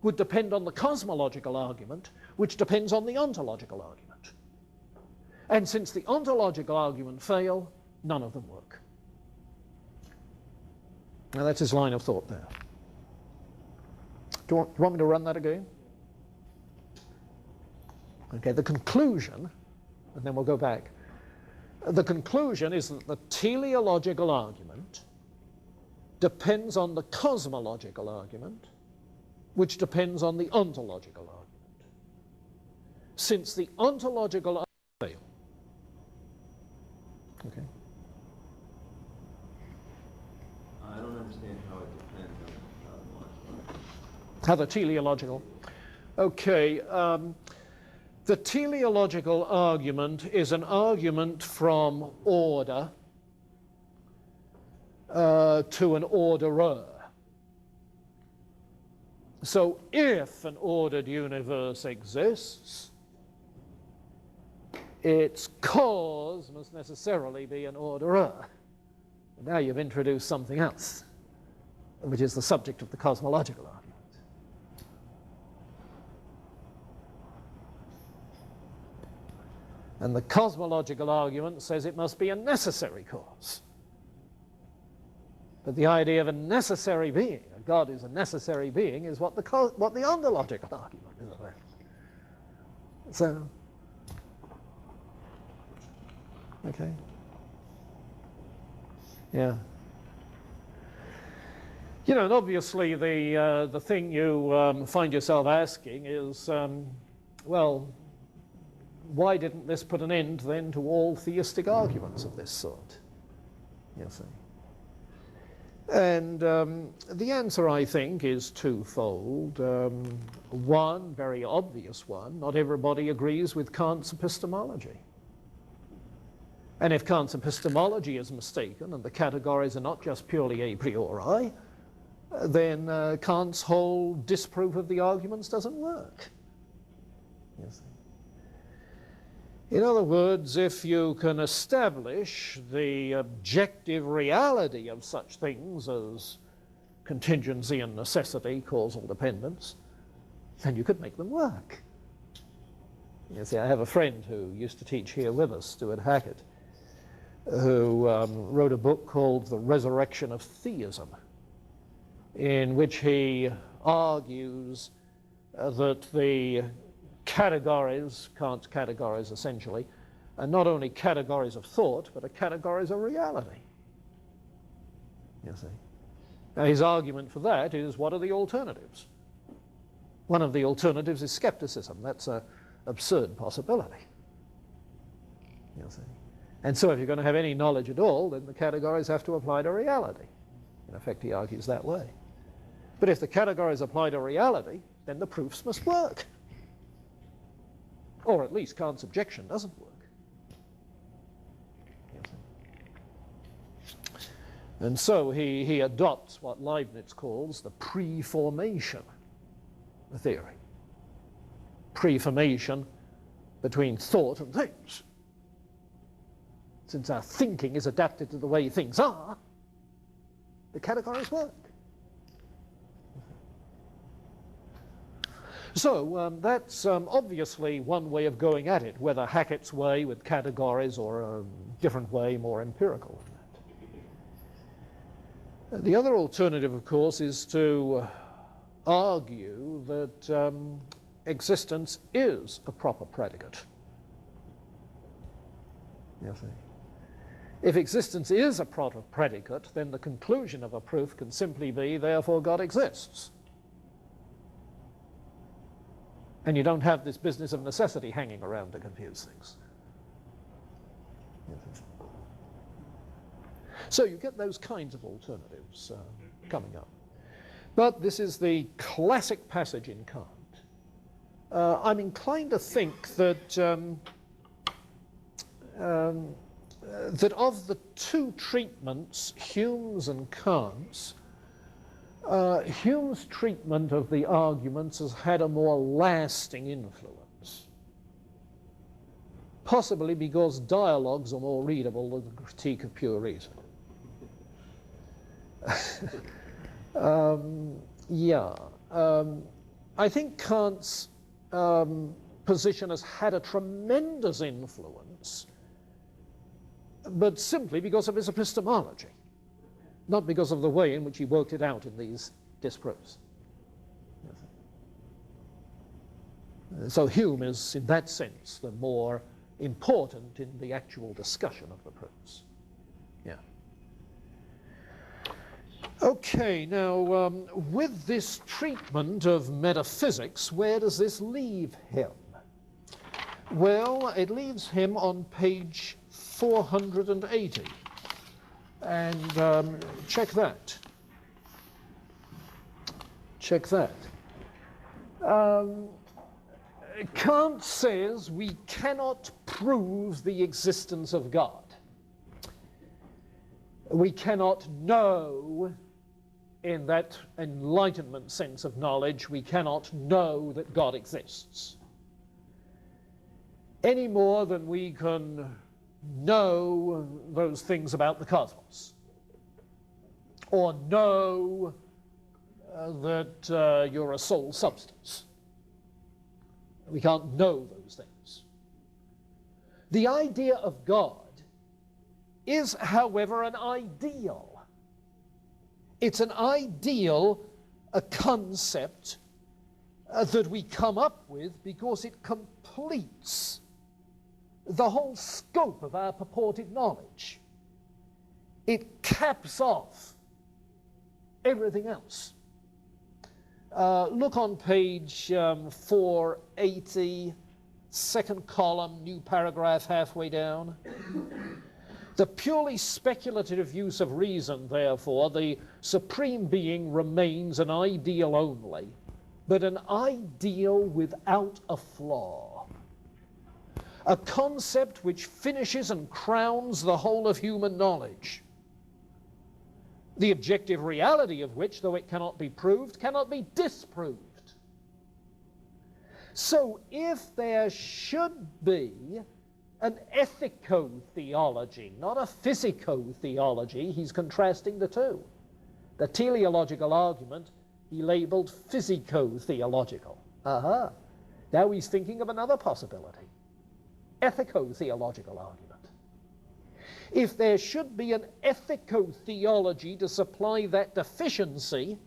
would depend on the cosmological argument, which depends on the ontological argument. And since the ontological argument fail, none of them work. Now that's his line of thought there. Do you want me to run that again? Okay, the conclusion, and then we'll go back. The conclusion is that the teleological argument depends on the cosmological argument, which depends on the ontological argument. Since the ontological argument fail. Okay. I don't understand how it depends on the cosmological. How the teleological. Okay. The teleological argument is an argument from order to an orderer. So if an ordered universe exists, its cause must necessarily be an orderer. Now you've introduced something else, which is the subject of the cosmological argument. And the cosmological argument says it must be a necessary cause. But the idea of a necessary being, a God is a necessary being, is what the ontological argument is about. So, okay. Yeah. You know, and obviously the thing you find yourself asking is, well, why didn't this put an end then to all theistic arguments of this sort? You see. And the answer, I think, is twofold. One, very obvious one, not everybody agrees with Kant's epistemology. And if Kant's epistemology is mistaken and the categories are not just purely a priori, then Kant's whole disproof of the arguments doesn't work. You see. In other words, if you can establish the objective reality of such things as contingency and necessity, causal dependence, then you could make them work. You see, I have a friend who used to teach here with us, Stuart Hackett, who wrote a book called The Resurrection of Theism, in which he argues that the categories, Kant's categories essentially, are not only categories of thought, but are categories of reality. You see. Now his argument for that is, what are the alternatives? One of the alternatives is skepticism. That's an absurd possibility. You see. And so if you're going to have any knowledge at all, then the categories have to apply to reality. In effect, he argues that way. But if the categories apply to reality, then the proofs must work. Or at least Kant's objection doesn't work. And so he adopts what Leibniz calls the preformation theory. Preformation between thought and things. Since our thinking is adapted to the way things are, the categories work. So that's obviously one way of going at it, whether Hackett's way with categories or a different way, more empirical than that. The other alternative, of course, is to argue that existence is a proper predicate. You see. If existence is a proper predicate, then the conclusion of a proof can simply be, therefore God exists. And you don't have this business of necessity hanging around to confuse things. So you get those kinds of alternatives coming up. But this is the classic passage in Kant. I'm inclined to think that that of the two treatments, Hume's and Kant's, Hume's treatment of the arguments has had a more lasting influence. Possibly because dialogues are more readable than the critique of pure reason. I think Kant's position has had a tremendous influence, but simply because of his epistemology, not because of the way in which he worked it out in these disproofs. So Hume is, in that sense, the more important in the actual discussion of the proofs. Yeah. Okay, now, with this treatment of metaphysics, where does this leave him? Well, it leaves him on page 480. And check that. Check that. Kant says we cannot prove the existence of God. We cannot know, in that Enlightenment sense of knowledge, we cannot know that God exists, any more than we can know those things about the cosmos, or know that you're a soul substance. We can't know those things. The idea of God is, however, an ideal. It's an ideal, a concept that we come up with because it completes the whole scope of our purported knowledge. It caps off everything else. Look on page 480, second column, new paragraph halfway down. The purely speculative use of reason, therefore, the supreme being remains an ideal only, but an ideal without a flaw. A concept which finishes and crowns the whole of human knowledge, the objective reality of which, though it cannot be proved, cannot be disproved. So if there should be an ethico-theology, not a physico-theology, he's contrasting the two. The teleological argument he labeled physico-theological. Now he's thinking of another possibility, ethico-theological argument. If there should be an ethico-theology to supply that deficiency,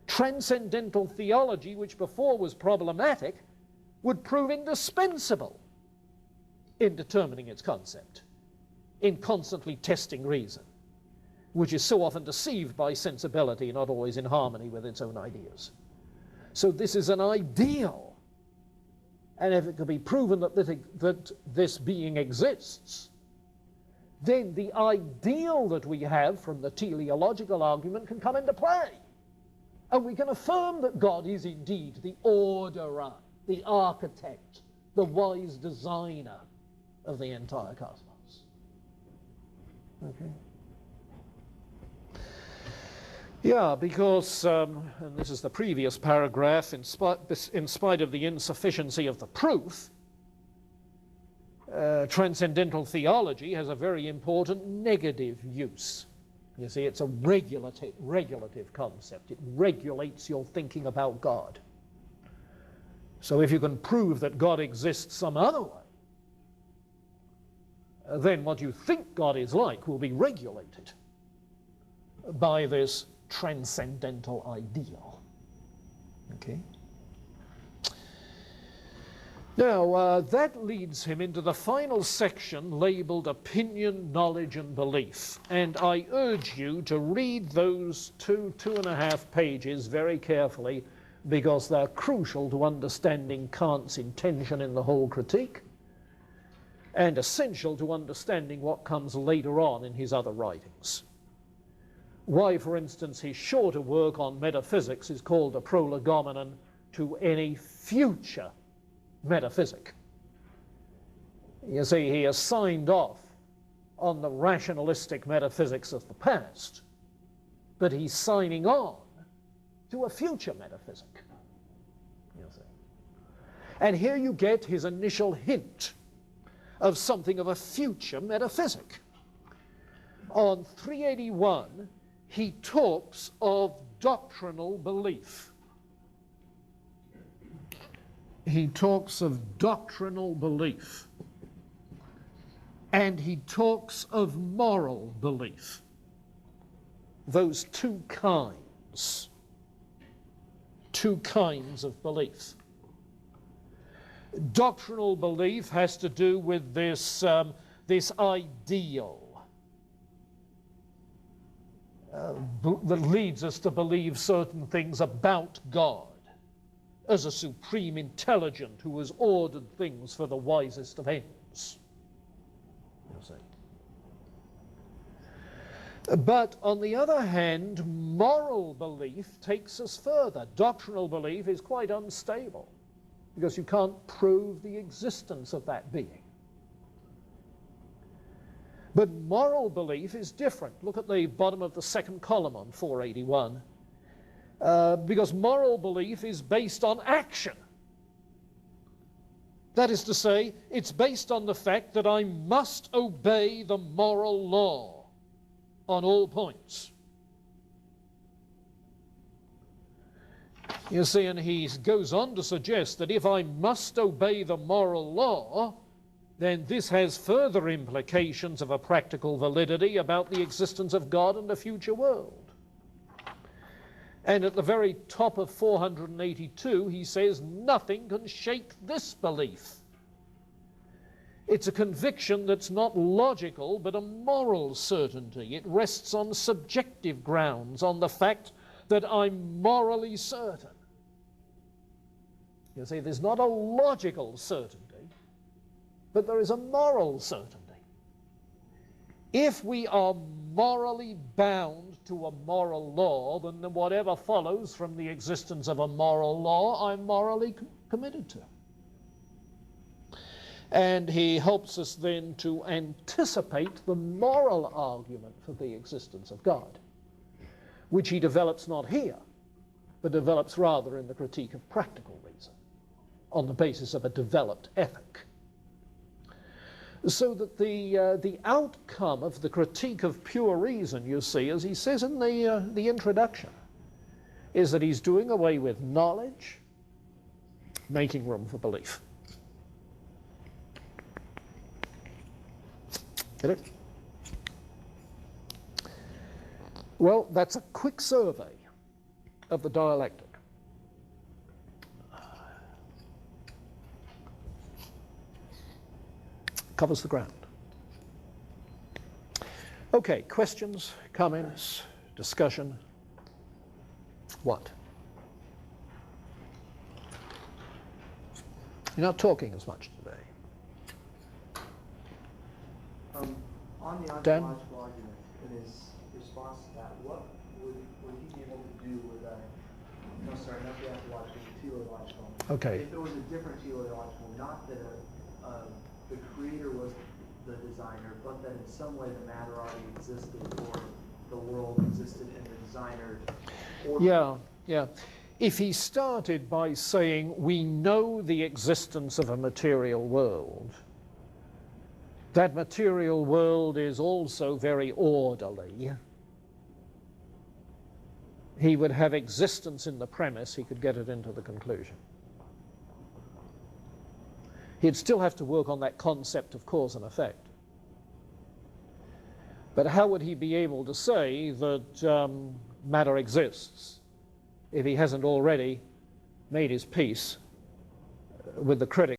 transcendental theology, which before was problematic, would prove indispensable in determining its concept, in constantly testing reason, which is so often deceived by sensibility, not always in harmony with its own ideas. So this is an ideal, and if it can be proven that this being exists, then the ideal that we have from the teleological argument can come into play. And we can affirm that God is indeed the orderer, the architect, the wise designer of the entire cosmos. Okay? Yeah, because, and this is the previous paragraph, in spite of the insufficiency of the proof, transcendental theology has a very important negative use. You see, it's a regulative concept. It regulates your thinking about God. So if you can prove that God exists some other way, then what you think God is like will be regulated by this transcendental ideal. Okay? Now, that leads him into the final section labeled Opinion, Knowledge, and Belief. And I urge you to read those two and a half pages very carefully, because they're crucial to understanding Kant's intention in the whole critique, and essential to understanding what comes later on in his other writings. Why, for instance, his shorter work on metaphysics is called a prolegomenon to any future metaphysic. You see, he has signed off on the rationalistic metaphysics of the past, but he's signing on to a future metaphysic. You see. And here you get his initial hint of something of a future metaphysic. On 381, he talks of doctrinal belief. he talks of doctrinal belief, and he talks of moral belief. Those two kinds of belief. Doctrinal belief has to do with this, this ideal that leads us to believe certain things about God as a supreme intelligent who has ordered things for the wisest of ends. You see. But on the other hand, moral belief takes us further. Doctrinal belief is quite unstable because you can't prove the existence of that being. But moral belief is different. Look at the bottom of the second column on 481. Because moral belief is based on action. That is to say, it's based on the fact that I must obey the moral law on all points. You see, and he goes on to suggest that if I must obey the moral law, then this has further implications of a practical validity about the existence of God and a future world. And at the very top of 482, he says, nothing can shake this belief. It's a conviction that's not logical, but a moral certainty. It rests on subjective grounds, on the fact that I'm morally certain. You see, there's not a logical certainty, but there is a moral certainty. If we are morally bound to a moral law, then whatever follows from the existence of a moral law, I'm morally committed to. And he helps us then to anticipate the moral argument for the existence of God, which he develops not here, but develops rather in the critique of practical reason, on the basis of a developed ethic. So that the outcome of the critique of pure reason, you see, as he says in the introduction, is that he's doing away with knowledge, making room for belief. Get it? Well, that's a quick survey of the dialectic. Covers the ground. Okay, questions, comments, discussion? What? You're not talking as much today. On the Dan? ontological argument, in his response to that, what would he be able to do with a, no, sorry, not the ontological, the teleological. Okay. If it was a different teleological, not that the creator was the designer, but that in some way the matter already existed, or the world existed in the designer. Yeah. If he started by saying, we know the existence of a material world, that material world is also very orderly, he would have existence in the premise, he could get it into the conclusion. He'd still have to work on that concept of cause and effect. But how would he be able to say that matter exists if he hasn't already made his peace with the critic